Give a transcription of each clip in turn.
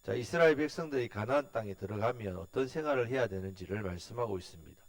자, 이스라엘 백성들이 가나안 땅에 들어가면 어떤 생활을 해야 되는지를 말씀하고 있습니다.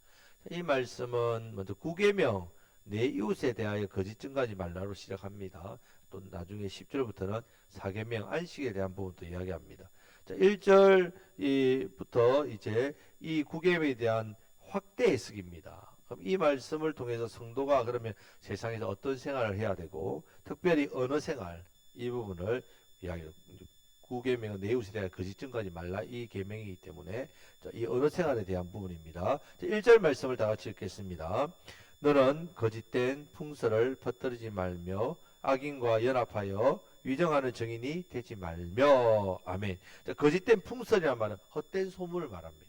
이 말씀은 먼저 9계명 내 이웃에 대하여 거짓 증거하지 말라로 시작합니다. 또 나중에 10절부터는 4계명 안식에 대한 부분도 이야기합니다. 자, 1절부터 이제 이 9계명에 대한 확대 해석입니다. 그럼 이 말씀을 통해서 성도가 그러면 세상에서 어떤 생활을 해야 되고 특별히 언어 생활 이 부분을 이야기합니다. 9계명은 내 이웃에 대한 거짓 증거하지 말라 이 계명이기 때문에 이 언어 생활에 대한 부분입니다. 1절 말씀을 다 같이 읽겠습니다. 너는 거짓된 풍설을 퍼뜨리지 말며 악인과 연합하여 위정하는 증인이 되지 말며. 아멘. 자, 거짓된 풍설이라는 말은 헛된 소문을 말합니다.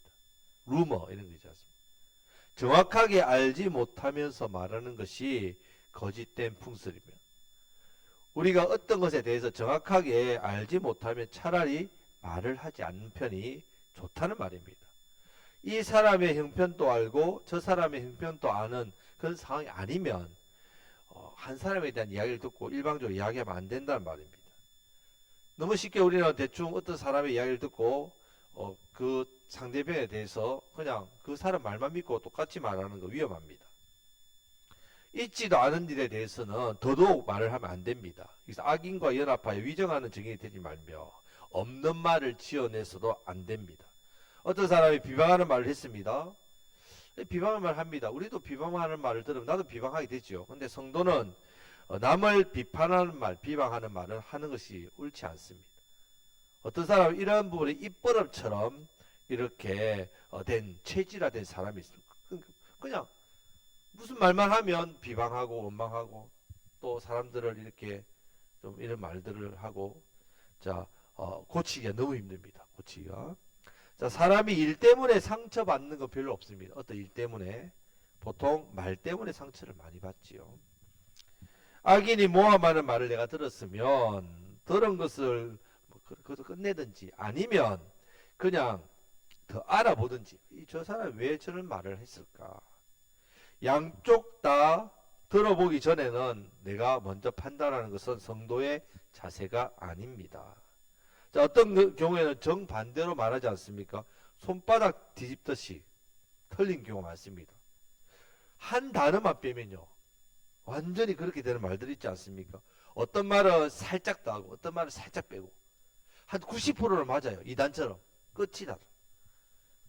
루머 이런 거 있지 않습니까? 정확하게 알지 못하면서 말하는 것이 거짓된 풍설입니다. 우리가 어떤 것에 대해서 정확하게 알지 못하면 차라리 말을 하지 않는 편이 좋다는 말입니다. 이 사람의 형편도 알고 저 사람의 형편도 아는 그런 상황이 아니면 한 사람에 대한 이야기를 듣고 일방적으로 이야기하면 안 된다는 말입니다. 너무 쉽게 우리는 대충 어떤 사람의 이야기를 듣고 그 상대방에 대해서 그냥 그 사람 말만 믿고 똑같이 말하는 거 위험합니다. 있지도 않은 일에 대해서는 더더욱 말을 하면 안 됩니다. 그래서 악인과 연합하여 위정하는 증인이 되지 말며 없는 말을 지어내서도 안 됩니다. 어떤 사람이 비방하는 말을 했습니다. 비방하는 말을 합니다. 우리도 비방하는 말을 들으면 나도 비방하게 되죠. 근데 성도는 남을 비판하는 말, 비방하는 말을 하는 것이 옳지 않습니다. 어떤 사람은 이런 부분에 입버릇처럼 이렇게 된 체질화된 사람이 있습니다. 그냥 무슨 말만 하면 비방하고 원망하고 또 사람들을 이렇게 좀 이런 말들을 하고 자 고치기가 너무 힘듭니다. 고치기가. 자, 사람이 일 때문에 상처받는 건 별로 없습니다. 어떤 일 때문에 보통 말 때문에 상처를 많이 받지요. 악인이 모함하는 말을 내가 들었으면 들은 것을 그것도 끝내든지 아니면 그냥 더 알아보든지 저 사람이 왜 저런 말을 했을까. 양쪽 다 들어보기 전에는 내가 먼저 판단하는 것은 성도의 자세가 아닙니다. 자, 어떤 경우에는 정반대로 말하지 않습니까? 손바닥 뒤집듯이 틀린 경우가 많습니다. 한 단어만 빼면요 완전히 그렇게 되는 말들이 있지 않습니까? 어떤 말은 살짝 더 하고 어떤 말은 살짝 빼고 한 90%는 맞아요. 이단처럼 끝이 달라.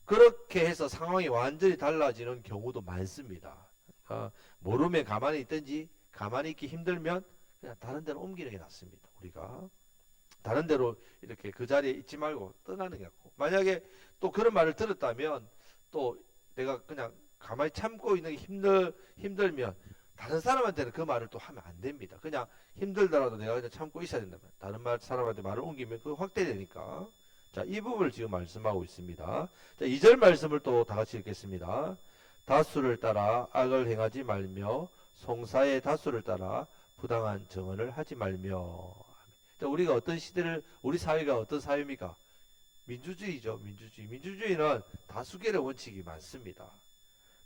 그렇게 해서 상황이 완전히 달라지는 경우도 많습니다. 모르면 가만히 있든지 가만히 있기 힘들면 그냥 다른 데로 옮기는 게 낫습니다. 우리가 다른 데로 이렇게 그 자리에 있지 말고 떠나는 게 낫고, 만약에 또 그런 말을 들었다면 또 내가 그냥 가만히 참고 있는 게 힘들면 다른 사람한테는 그 말을 또 하면 안 됩니다. 그냥 힘들더라도 내가 그냥 참고 있어야 된다면 다른 사람한테 말을 옮기면 그거 확대되니까. 자, 이 부분을 지금 말씀하고 있습니다. 자, 2절 말씀을 또 다 같이 읽겠습니다. 다수를 따라 악을 행하지 말며 송사의 다수를 따라 부당한 정언을 하지 말며. 자, 우리가 어떤 시대를 우리 사회가 어떤 사회입니까? 민주주의죠. 민주주의는 다수결의 원칙이 많습니다.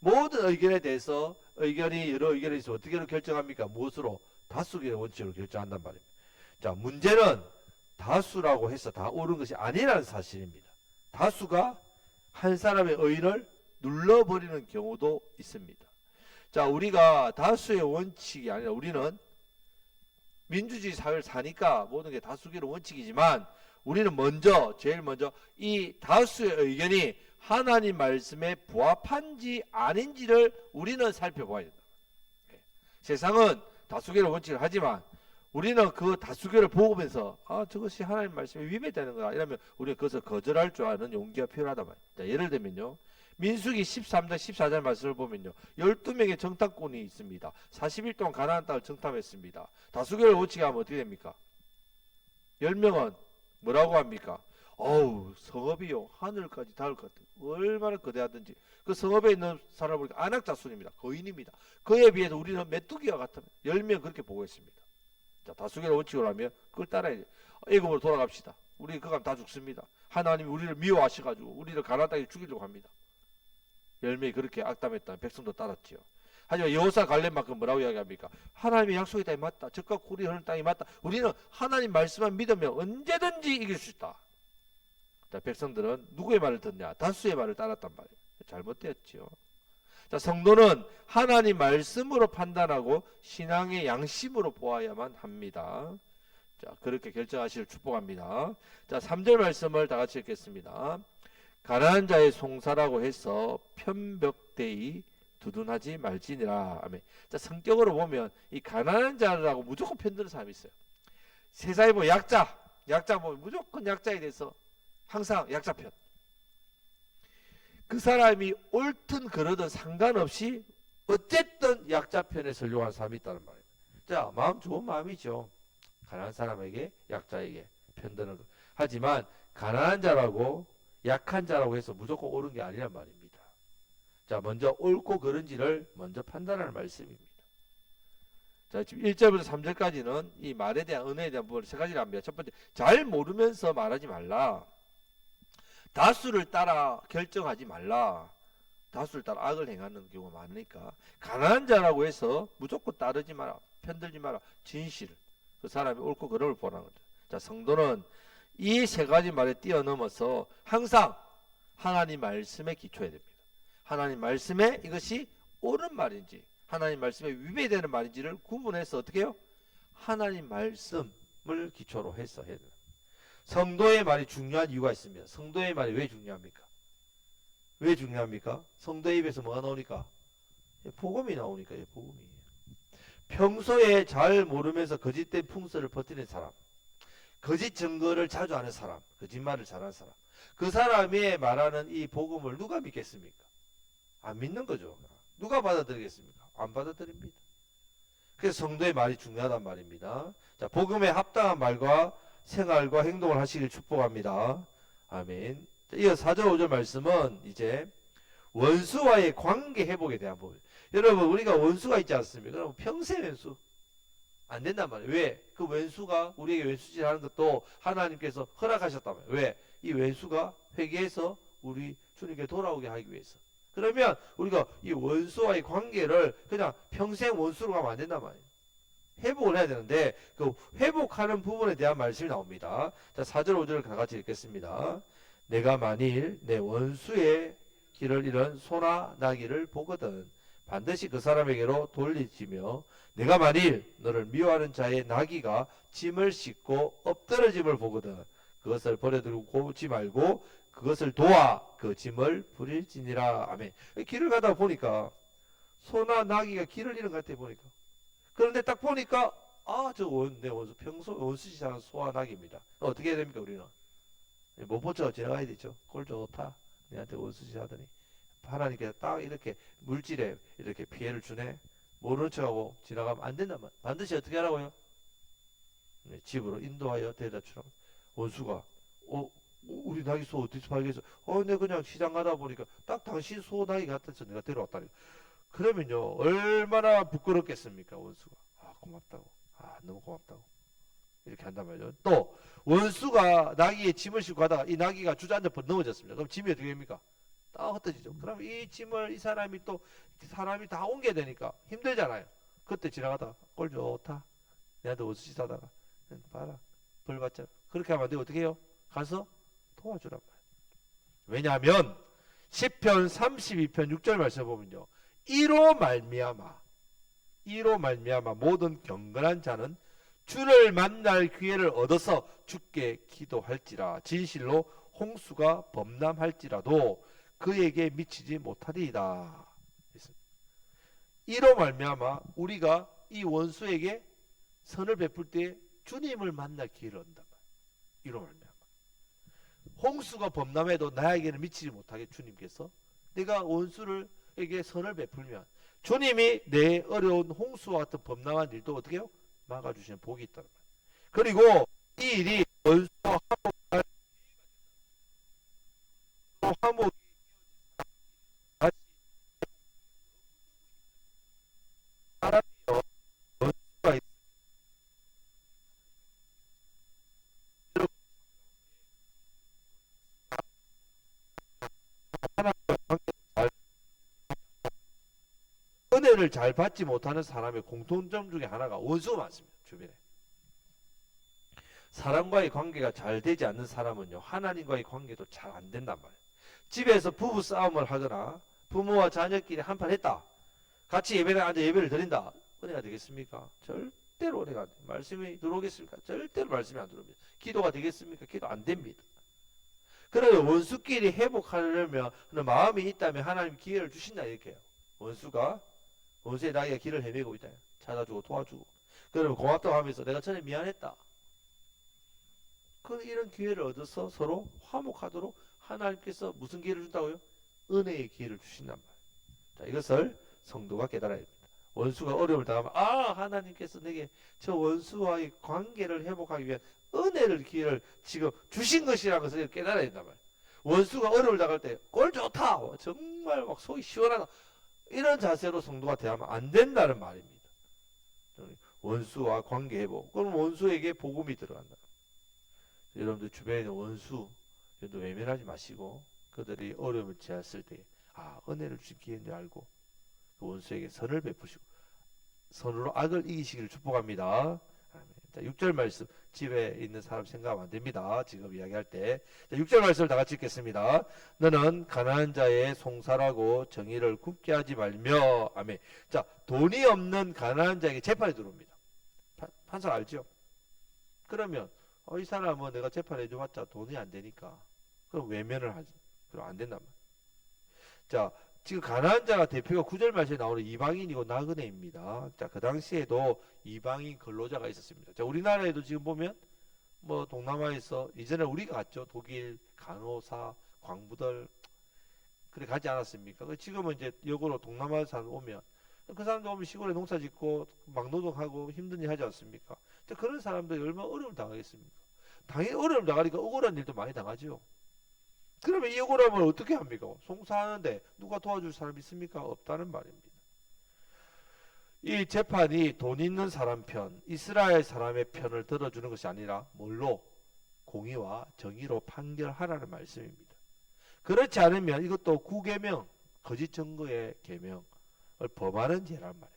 모든 의견에 대해서 의견이 여러 의견이 있어 어떻게 결정합니까? 무엇으로? 다수결의 원칙으로 결정한단 말입니다. 자, 문제는 다수라고 해서 다 옳은 것이 아니라는 사실입니다. 다수가 한 사람의 의견을 눌러버리는 경우도 있습니다. 자, 우리가 다수의 원칙이 아니라 우리는 민주주의 사회를 사니까 모든 게 다수결의 원칙이지만 우리는 제일 먼저 이 다수의 의견이 하나님 말씀에 부합한지 아닌지를 우리는 살펴봐야 된다. 세상은 다수결의 원칙을 하지만 우리는 그 다수결을 보면서 저것이 하나님 말씀에 위배되는 거야 이러면 우리는 그것을 거절할 줄 아는 용기가 필요하단 말이에요. 자, 예를 들면요, 민수기 13장 14절 말씀을 보면요 12명의 정탐꾼이 있습니다. 40일 동안 가나안 땅을 정탐했습니다. 다수결을 원칙에 하면 어떻게 됩니까? 10명은 뭐라고 합니까? 성읍이요 하늘까지 닿을 것 같아요. 얼마나 거대하든지 그 성읍에 있는 사람을 보니까 안악자손입니다. 거인입니다. 그에 비해서 우리는 메뚜기와 같으면 10명 그렇게 보고 있습니다. 자, 다수결의 원칙을 하면 그걸 따라야 돼요. 애굽으로 돌아갑시다. 우리 그간 다 죽습니다. 하나님이 우리를 미워하셔가지고 우리를 가나안 땅에 죽이려고 합니다. 10명이 그렇게 악담했다면 백성도 따랐지요. 하지만 여호사 갈렙만큼 뭐라고 이야기합니까? 하나님의 약속의 땅이 맞다. 적과 꿀이 흐르는 땅이 맞다. 우리는 하나님 말씀만 믿으면 언제든지 이길 수 있다. 자, 백성들은 누구의 말을 듣냐? 다수의 말을 따랐단 말이에요. 잘못되었죠. 자, 성도는 하나님 말씀으로 판단하고 신앙의 양심으로 보아야만 합니다. 자, 그렇게 결정하시길 축복합니다. 자, 3절 말씀을 다 같이 읽겠습니다. 가난한 자의 송사라고 해서 편벽되이 두둔하지 말지니라. 아멘. 자, 성격으로 보면 이 가난한 자라고 무조건 편드는 사람이 있어요. 세상에 보면 약자 보면 무조건 약자에 대해서 항상 약자 편. 그 사람이 옳든 그러든 상관없이 어쨌든 약자 편에 설용한 사람이 있다는 말이에요. 자, 마음 좋은 마음이죠. 가난한 사람에게 약자에게 편드는 것. 하지만 가난한 자라고 약한 자라고 해서 무조건 옳은 게 아니란 말입니다. 자, 먼저 옳고 그른지를 먼저 판단하는 말씀입니다. 자, 지금 1절부터 3절까지는 이 말에 대한 은혜에 대한 부분을 세 가지를 합니다. 첫 번째, 잘 모르면서 말하지 말라. 다수를 따라 결정하지 말라. 다수를 따라 악을 행하는 경우가 많으니까 가난한 자라고 해서 무조건 따르지 마라. 편들지 마라. 진실. 그 사람이 옳고 그름을 보라는 거죠. 자, 성도는 이 세 가지 말에 뛰어넘어서 항상 하나님 말씀에 기초해야 됩니다. 하나님 말씀에 이것이 옳은 말인지 하나님 말씀에 위배되는 말인지를 구분해서 어떻게 해요? 하나님 말씀을 기초로 해서 해야 돼요. 성도의 말이 중요한 이유가 있습니다. 성도의 말이 왜 중요합니까? 왜 중요합니까? 성도의 입에서 뭐가 나오니까? 복음이 나오니까. 복음이. 평소에 잘 모르면서 거짓된 풍설을 퍼뜨리는 사람, 거짓 증거를 자주 하는 사람, 거짓말을 잘하는 사람, 그 사람이 말하는 이 복음을 누가 믿겠습니까? 안 믿는 거죠. 누가 받아들이겠습니까? 안 받아들입니다. 그래서 성도의 말이 중요하단 말입니다. 자, 복음에 합당한 말과 생활과 행동을 하시길 축복합니다. 아멘. 이어 4절 5절 말씀은 이제 원수와의 관계 회복에 대한 부분. 여러분, 우리가 원수가 있지 않습니까? 그럼 평생 원수 안 된단 말이에요. 왜? 그 왼수가 우리에게 왼수질 하는 것도 하나님께서 허락하셨단 말이에요. 왜? 이 왼수가 회개해서 우리 주님께 돌아오게 하기 위해서. 그러면 우리가 이 원수와의 관계를 그냥 평생 원수로 가면 안 된단 말이에요. 회복을 해야 되는데 그 회복하는 부분에 대한 말씀이 나옵니다. 자, 4절 5절을 다 같이 읽겠습니다. 내가 만일 내 원수의 길을 잃은 소나 나귀를 보거든 반드시 그 사람에게로 돌리지며 내가 만일 너를 미워하는 자의 나귀가 짐을 싣고 엎드러짐을 보거든 그것을 버려두고 고치 말고 그것을 도와 그 짐을 부릴지니라. 아멘. 길을 가다 보니까 소나 나귀가 길을 잃은 것 같아 보니까. 그런데 딱 보니까 내 원수 평소 원수시하는 소와 나귀입니다. 어떻게 해야 됩니까 우리는? 못 보쳐 지나가야 되죠. 꼴 좋다. 내한테 원수시하더니 하나님께서 딱 이렇게 물질에 이렇게 피해를 주네. 모르는 척하고 지나가면 안 된단 말이야. 반드시 어떻게 하라고요? 네, 집으로 인도하여 데려다 주라. 원수가 우리 나귀 소 어디서 발견해서 내가 그냥 시장 가다 보니까 딱 당신 소 나귀 같아서 내가 데려왔다니. 그러면요 얼마나 부끄럽겠습니까 원수가. 고맙다고. 너무 고맙다고. 이렇게 한단 말이죠. 또 원수가 나귀의 짐을 싣고 가다가 이 나귀가 주저앉아 넘어졌습니다. 그럼 짐이 어떻게 됩니까? 딱 흩어지죠. 그럼 이 짐을 이 사람이 또 사람이 다 옮겨야 되니까 힘들잖아요. 그때 지나가다가 꼴 좋다. 내한테 원수짓 하다가 봐라 벌 받잖아. 그렇게 하면 안 되고 어떻게 해요? 가서 도와주란 말이에요. 왜냐하면 시편 32편 6절 말씀 보면요. 이로 말미암아 모든 경건한 자는 주를 만날 기회를 얻어서 주께 기도할지라 진실로 홍수가 범람할지라도 그에게 미치지 못하리이다. 이로 말미암아 우리가 이 원수에게 선을 베풀 때 주님을 만날 기회를 얻는다. 이로 말미암아 홍수가 범람해도 나에게는 미치지 못하게 주님께서 내가 원수에게 선을 베풀면 주님이 내 어려운 홍수와 같은 범람한 일도 어떻게 해요? 막아주시는 복이 있다는 거예요. 그리고 이 일이 원수와 화목이 사람이요 원수가 은혜를 잘 받지 못하는 사람의 공통점 중에 하나가 원수가 많습니다. 주변에. 사람과의 관계가 잘 되지 않는 사람은요, 하나님과의 관계도 잘 안 된단 말이에요. 집에서 부부 싸움을 하거나 부모와 자녀끼리 한판 했다. 같이 예배에 앉아 예배를 드린다. 은혜가 되겠습니까? 절대로 은혜가 안 돼요. 말씀이 들어오겠습니까? 절대로 말씀이 안 들어옵니다. 기도가 되겠습니까? 기도 안 됩니다. 그래도 원수끼리 회복하려면 마음이 있다면 하나님 기회를 주신다 이렇게 해요. 원수의 나이가 길을 헤매고 있다. 찾아주고 도와주고. 그러면 고맙다고 하면서 내가 전에 미안했다. 이런 기회를 얻어서 서로 화목하도록 하나님께서 무슨 기회를 준다고요? 은혜의 기회를 주신단 말이에요. 자, 이것을 성도가 깨달아야 됩니다. 원수가 어려움을 당하면 하나님께서 내게 저 원수와의 관계를 회복하기 위한 은혜를 기회를 지금 주신 것이라는 것을 깨달아야 된단 말이에요. 원수가 어려움을 당할 때 꼴 좋다. 정말 막 속이 시원하다. 이런 자세로 성도가 대하면 안 된다는 말입니다. 원수와 관계 회복. 그럼 원수에게 복음이 들어간다. 여러분들 주변에 있는 원수 외면하지 마시고 그들이 어려움을 처했을 때 은혜를 주신 기회인 줄 알고 그 원수에게 선을 베푸시고 선으로 악을 이기시기를 축복합니다. 자, 6절 말씀 집에 있는 사람 생각하면 안 됩니다. 지금 이야기할 때. 자, 6절 말씀을 다 같이 읽겠습니다. 너는 가난한 자의 송사라고 정의를 굽게 하지 말며. 아멘. 자, 돈이 없는 가난한 자에게 재판이 들어옵니다. 판사 알죠? 그러면 이 사람은 내가 재판해 줘봤자 돈이 안 되니까 그럼 외면을 하지. 그럼 안 된단 말이야. 자, 지금 가난한 자가 대표가 9절 말씀에 나오는 이방인이고 나그네입니다. 자, 그 당시에도 이방인 근로자가 있었습니다. 자, 우리나라에도 지금 보면 뭐 동남아에서 이전에 우리가 갔죠. 독일 간호사, 광부들 그래 가지 않았습니까? 지금은 이제 역으로 동남아 사람 오면 그 사람들 오면 시골에 농사 짓고 막노동하고 힘든 일 하지 않습니까? 자, 그런 사람들이 얼마나 어려움을 당하겠습니까? 당연히 어려움 당하니까 억울한 일도 많이 당하죠. 그러면 이 억울함을 어떻게 합니까? 송사하는데 누가 도와줄 사람 있습니까? 없다는 말입니다. 이 재판이 돈 있는 사람 편, 이스라엘 사람의 편을 들어주는 것이 아니라 뭘로? 공의와 정의로 판결하라는 말씀입니다. 그렇지 않으면 이것도 구계명, 거짓 증거의 계명을 범하는 죄란 말입니다.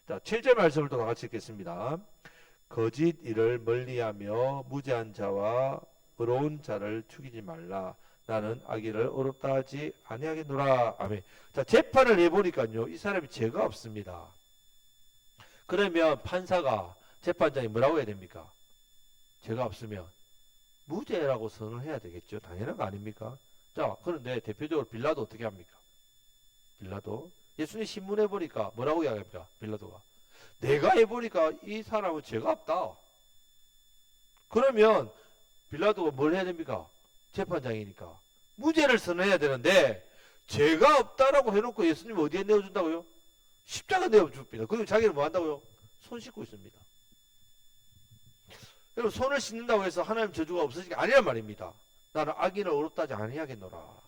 자, 7절 말씀을 또 같이 읽겠습니다. 거짓 일을 멀리하며 무죄한 자와 의로운 자를 죽이지 말라. 나는 악인을 어렵다 하지 아니하겠노라. 아멘. 자, 재판을 해보니까요, 이 사람이 죄가 없습니다. 그러면 판사가 재판장이 뭐라고 해야 됩니까? 죄가 없으면 무죄라고 선언을 해야 되겠죠. 당연한 거 아닙니까? 자, 그런데 대표적으로 빌라도 어떻게 합니까? 빌라도 예수님 신문해 보니까 뭐라고 이야기합니까? 빌라도가 내가 해보니까 이 사람은 죄가 없다. 그러면 빌라도가 뭘 해야 됩니까? 재판장이니까 무죄를 선언해야 되는데 죄가 없다라고 해놓고 예수님 어디에 내어준다고요? 십자가 내어줍니다. 그리고 자기는 뭐 한다고요? 손 씻고 있습니다. 여러분, 손을 씻는다고 해서 하나님 저주가 없어지게 아니란 말입니다. 나는 악인을 어렵다 하지 아니하겠노라.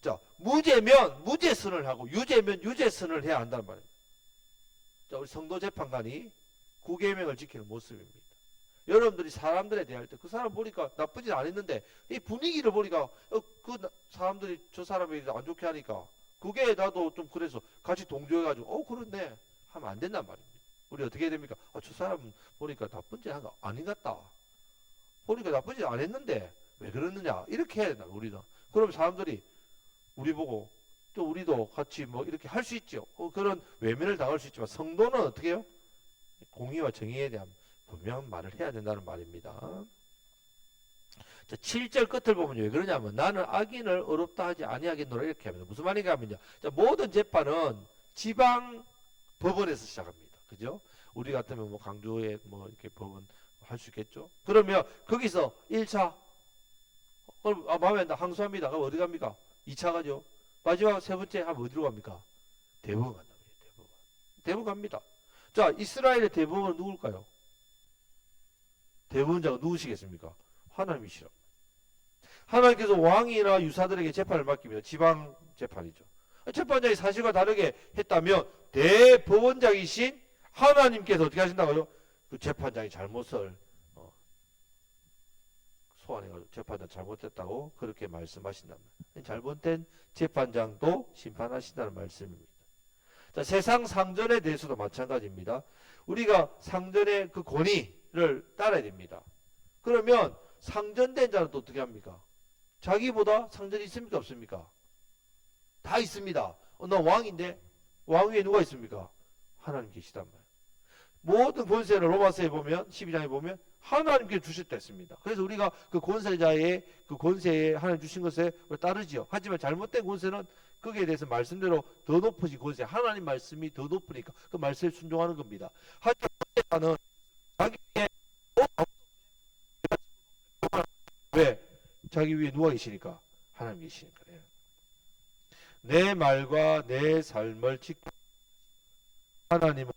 자, 무죄면 무죄선을 하고 유죄면 유죄선을 해야 한다는 말입니다. 자, 우리 성도 재판관이 구계명을 지키는 모습입니다. 여러분들이 사람들에 대할 때 그 사람 보니까 나쁘진 않았는데 이 분위기를 보니까 그 사람들이 저 사람이 안 좋게 하니까 그게 나도 좀 그래서 같이 동조해가지고 그렇네 하면 안 된단 말입니다. 우리 어떻게 해야 됩니까? 저 사람 보니까 나쁜 짓 한 거 아닌 것 같다. 보니까 나쁜 짓 안 했는데 왜 그러느냐 이렇게 해야 된다. 우리는. 그럼 사람들이 우리 보고 또 우리도 같이 뭐 이렇게 할 수 있죠. 그런 외면을 당할 수 있지만 성도는 어떻게 해요? 공의와 정의에 대한 분명한 말을 해야 된다는 말입니다. 자, 7절 끝을 보면 왜 그러냐면 나는 악인을 어렵다 하지 아니하겠노라 이렇게 합니다. 무슨 말인가 하면요. 자, 모든 재판은 지방 법원에서 시작합니다. 그죠? 우리 같으면 뭐 강주에 뭐 이렇게 법원 할 수 있겠죠? 그러면 거기서 1차 마음에 안 든다 항소합니다. 그럼 어디 갑니까? 2차 가죠. 마지막 세 번째 하면 어디로 갑니까? 대법원 간답니다. 대법원 갑니다. 자, 이스라엘의 대법원은 누굴까요? 대법원자가 누구시겠습니까? 하나님이시라. 하나님께서 왕이나 유사들에게 재판을 맡깁니다. 지방 재판이죠. 재판장이 사실과 다르게 했다면 대법원장이신 하나님께서 어떻게 하신다고요? 그 재판장이 잘못을 소환해가지고 재판장 잘못했다고 그렇게 말씀하신다면 잘못된 재판장도 심판하신다는 말씀입니다. 자, 세상 상전에 대해서도 마찬가지입니다. 우리가 상전의 그 권위를 따라야 됩니다. 그러면 상전된 자는 또 어떻게 합니까? 자기보다 상전이 있습니까? 없습니까? 다 있습니다. 나 왕인데 왕 위에 누가 있습니까? 하나님 계시단 말이에요. 모든 권세를 로마서에 보면 12장에 보면 하나님께 주셨다 했습니다. 그래서 우리가 그 권세자의 그 권세에 하나님 주신 것에 따르지요. 하지만 잘못된 권세는 거기에 대해서 말씀대로 더 높으신 권세, 하나님 말씀이 더 높으니까 그 말씀에 순종하는 겁니다. 하지만 권세자는 자기의 왜? 자기 위에 누가 계시니까? 하나님 계시니까. 내 말과 내 삶을 지켜 하나님은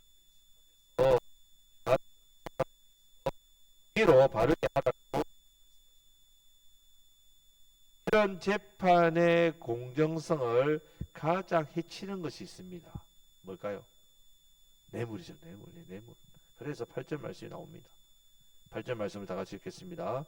로 바르게 하라. 이런 재판의 공정성을 가장 해치는 것이 있습니다. 뭘까요? 뇌물이죠. 뇌물. 그래서 8절 말씀이 나옵니다. 8절 말씀을 다 같이 읽겠습니다.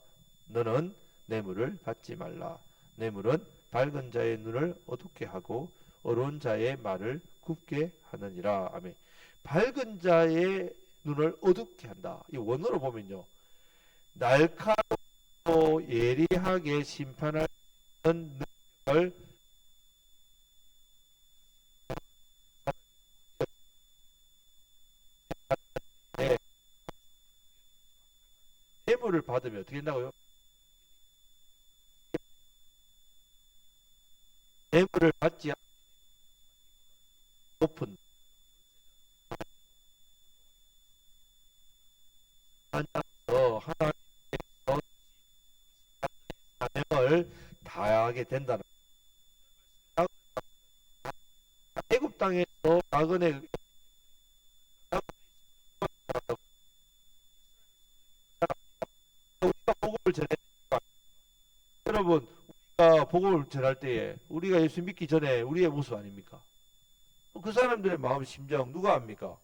너는 뇌물을 받지 말라. 뇌물은 밝은 자의 눈을 어둡게 하고 어두운 자의 말을 굽게 하느니라. 아멘. 밝은 자의 눈을 어둡게 한다. 이 원어로 보면요. 날카롭고 예리하게 심판하는 능력을 뇌물을 받으면 어떻게 된다고요? 뇌물을 받지 높은 하나님의 사명을 다하게 된다는 애굽 땅에서 나그네 우리가 복음을 전해 여러분 우리가 복음을 전할 때에 우리가 예수 믿기 전에 우리의 모습 아닙니까? 그 사람들의 마음 심정 누가 압니까?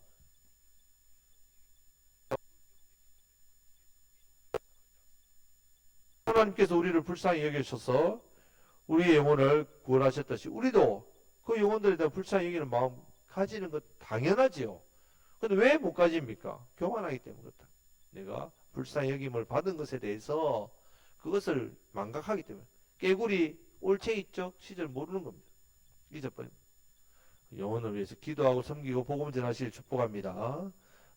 하나님께서 우리를 불쌍히 여기셔서 우리의 영혼을 구원하셨듯이 우리도 그 영혼들에 대한 불쌍히 여기는 마음 가지는 것 당연하지요. 근데 왜 못 가집니까? 교만하기 때문에 그렇다. 내가 불쌍히 여김을 받은 것에 대해서 그것을 망각하기 때문에 깨구리 올챙이적 시절 모르는 겁니다. 잊어버립니다. 영혼을 위해서 기도하고 섬기고 복음 전하실 축복합니다.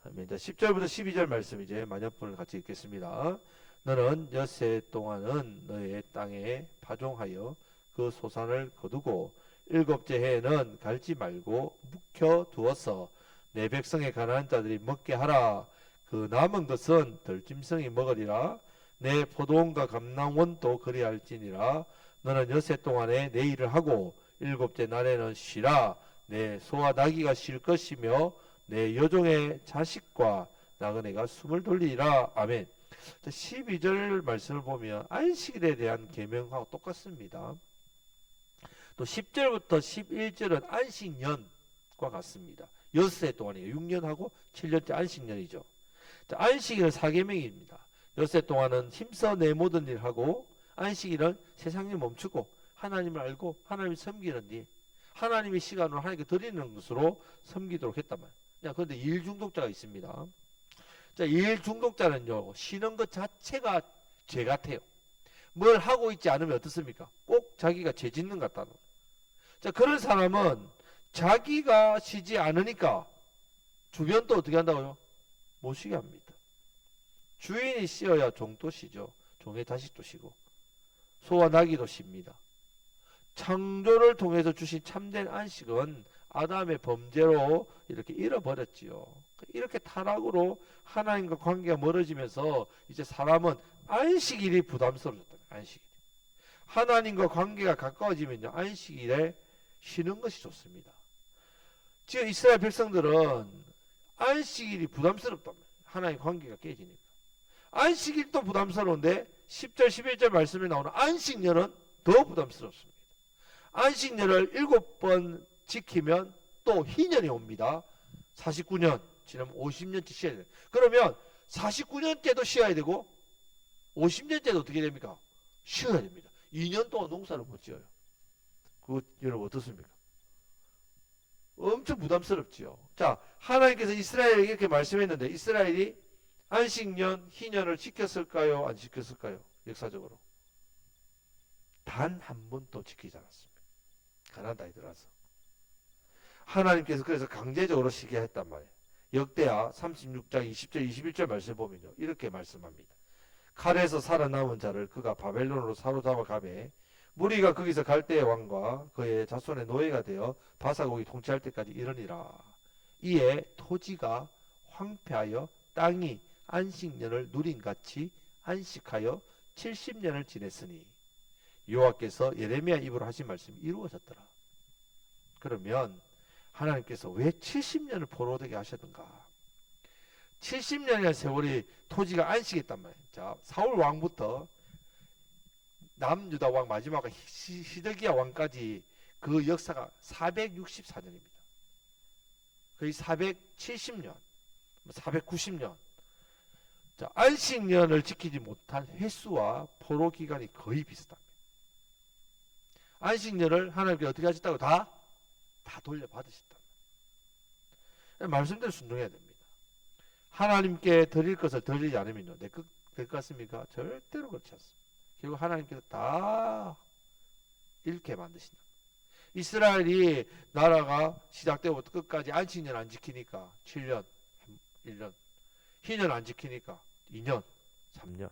아멘. 10절부터 12절 말씀 이제 만년분을 같이 읽겠습니다. 너는 엿새 동안은 너의 땅에 파종하여 그 소산을 거두고 일곱째 해에는 갈지 말고 묵혀 두어서 내 백성의 가난한 자들이 먹게 하라. 그 남은 것은 덜짐승이 먹으리라. 내 포도원과 감람원도 그리할지니라. 너는 엿새 동안에 내 일을 하고 일곱째 날에는 쉬라. 내 소와 나귀가 쉴 것이며 내 여종의 자식과 나그네가 숨을 돌리리라. 아멘. 12절 말씀을 보면 안식일에 대한 계명하고 똑같습니다. 또 10절부터 11절은 안식년과 같습니다. 엿새 동안이에요. 6년하고 7년째 안식년이죠. 안식일은 사계명입니다. 엿새 동안은 힘써 내 모든 일을 하고 안식일은 세상을 멈추고 하나님을 알고 하나님을 섬기는 일, 하나님의 시간을 하나님께 드리는 것으로 섬기도록 했단 말이에요. 그런데 일 중독자가 있습니다. 자, 일 중독자는요, 쉬는 것 자체가 죄 같아요. 뭘 하고 있지 않으면 어떻습니까? 꼭 자기가 죄 짓는 것 같다는 거예요. 자, 그런 사람은 자기가 쉬지 않으니까 주변도 어떻게 한다고요? 못 쉬게 합니다. 주인이 쉬어야 종도 쉬죠. 종의 자식도 쉬고 소와 나귀도 쉽니다. 창조를 통해서 주신 참된 안식은 아담의 범죄로 이렇게 잃어버렸지요. 이렇게 타락으로 하나님과 관계가 멀어지면서 이제 사람은 안식일이 부담스러워졌다. 안식일. 하나님과 관계가 가까워지면요, 안식일에 쉬는 것이 좋습니다. 지금 이스라엘 백성들은 안식일이 부담스럽단 말이에요. 하나님 관계가 깨지니까. 안식일도 부담스러운데 10절 11절 말씀에 나오는 안식년은 더 부담스럽습니다. 안식년을 7번 지키면 또 희년이 옵니다. 49년 지나면 50년째 쉬어야 돼요. 그러면 49년째도 쉬어야 되고 50년째도 어떻게 됩니까? 쉬어야 됩니다. 2년 동안 농사를 못 지어요. 그거 여러분 어떻습니까? 엄청 부담스럽지요. 자, 하나님께서 이스라엘에게 이렇게 말씀했는데 이스라엘이 안식년, 희년을 지켰을까요? 안 지켰을까요? 역사적으로 단 한 번도 지키지 않았습니다. 가나다에 들어와서 하나님께서 그래서 강제적으로 쉬게 했단 말이에요. 역대하 36장 20절 21절 말씀 보면요, 이렇게 말씀합니다. 칼에서 살아남은 자를 그가 바벨론으로 사로잡아 가매 무리가 거기서 갈대의 왕과 그의 자손의 노예가 되어 바사국이 통치할 때까지 이르니라. 이에 토지가 황폐하여 땅이 안식년을 누린같이 안식하여 70년을 지냈으니 여호와께서 예레미야 입으로 하신 말씀이 이루어졌더라. 그러면 하나님께서 왜 70년을 포로되게 하셨는가? 70년이라는 세월이 토지가 안식했단 말이에요. 자, 사울 왕부터 남유다 왕 마지막 시드기야 왕까지 그 역사가 464년입니다. 거의 470년, 490년. 자, 안식년을 지키지 못한 횟수와 포로 기간이 거의 비슷합니다. 안식년을 하나님께 어떻게 하셨다고? 다 돌려받으셨다. 말씀대로 순종해야 됩니다. 하나님께 드릴 것을 드리지 않으면요, 내 것 될 것 같습니까? 절대로 그렇지 않습니다. 결국 하나님께서 다 잃게 만드신다. 이스라엘이 나라가 시작되고부터 끝까지 안식년 안 지키니까 7년, 1년, 희년 안 지키니까 2년, 3년.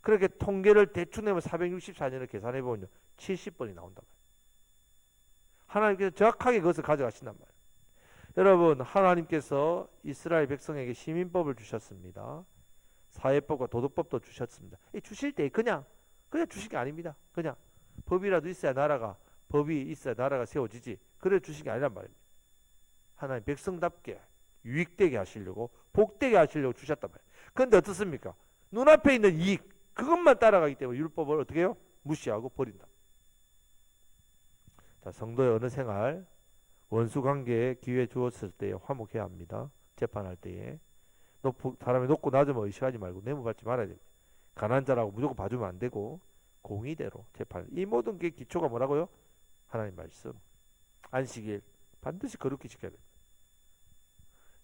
그렇게 통계를 대충 내면 464년을 계산해 보면요, 70번이 나온단 말이에요. 하나님께서 정확하게 그것을 가져가신단 말이에요. 여러분, 하나님께서 이스라엘 백성에게 시민법을 주셨습니다. 사회법과 도덕법도 주셨습니다. 주실 때 그냥 주신 게 아닙니다. 그냥 법이라도 있어야 나라가, 법이 있어야 나라가 세워지지, 그래 주신 게 아니란 말입니다. 하나님 백성답게 유익되게 하시려고, 복되게 하시려고 주셨단 말이에요. 그런데 어떻습니까? 눈앞에 있는 이익, 그것만 따라가기 때문에 율법을 어떻게 해요? 무시하고 버린다. 자, 성도의 어느 생활, 원수관계에 기회 주었을 때에 화목해야 합니다. 재판할 때에 사람이 높고 낮으면 의식하지 말고 뇌물받지 말아야 됩니다. 가난한 자라고 무조건 봐주면 안 되고 공의대로 재판. 이 모든 게 기초가 뭐라고요? 하나님 말씀. 안식일 반드시 거룩히 지켜야 됩니다.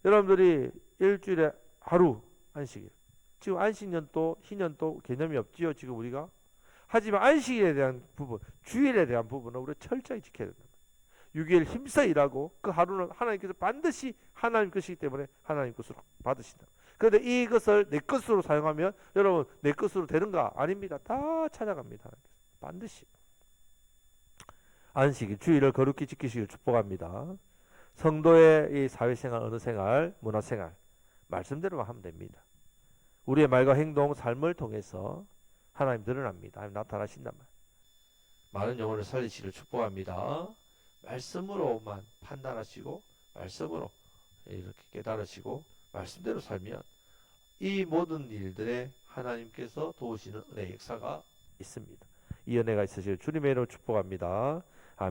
여러분들이 일주일에 하루 안식일, 지금 안식년도 희년도 개념이 없지요, 지금 우리가. 하지만 안식일에 대한 부분, 주일에 대한 부분은 우리가 철저히 지켜야 된다. 6일 힘써 일하고 그 하루는 하나님께서 반드시 하나님 것이기 때문에 하나님 것으로 받으신다. 그런데 이것을 내 것으로 사용하면 여러분 내 것으로 되는가? 아닙니다. 다 찾아갑니다. 반드시. 안식일, 주일을 거룩히 지키시길 축복합니다. 성도의 이 사회생활, 언어생활, 문화생활 말씀대로만 하면 됩니다. 우리의 말과 행동, 삶을 통해서 하나님 드러납니다. 하나님 나타나신단 말이에요. 많은 영혼을 살리시기를 축복합니다. 말씀으로만 판단하시고 말씀으로 이렇게 깨달으시고 말씀대로 살면 이 모든 일들에 하나님께서 도우시는 은혜의 역사가 있습니다. 이 은혜가 있으시길 주님의 이름으로 축복합니다.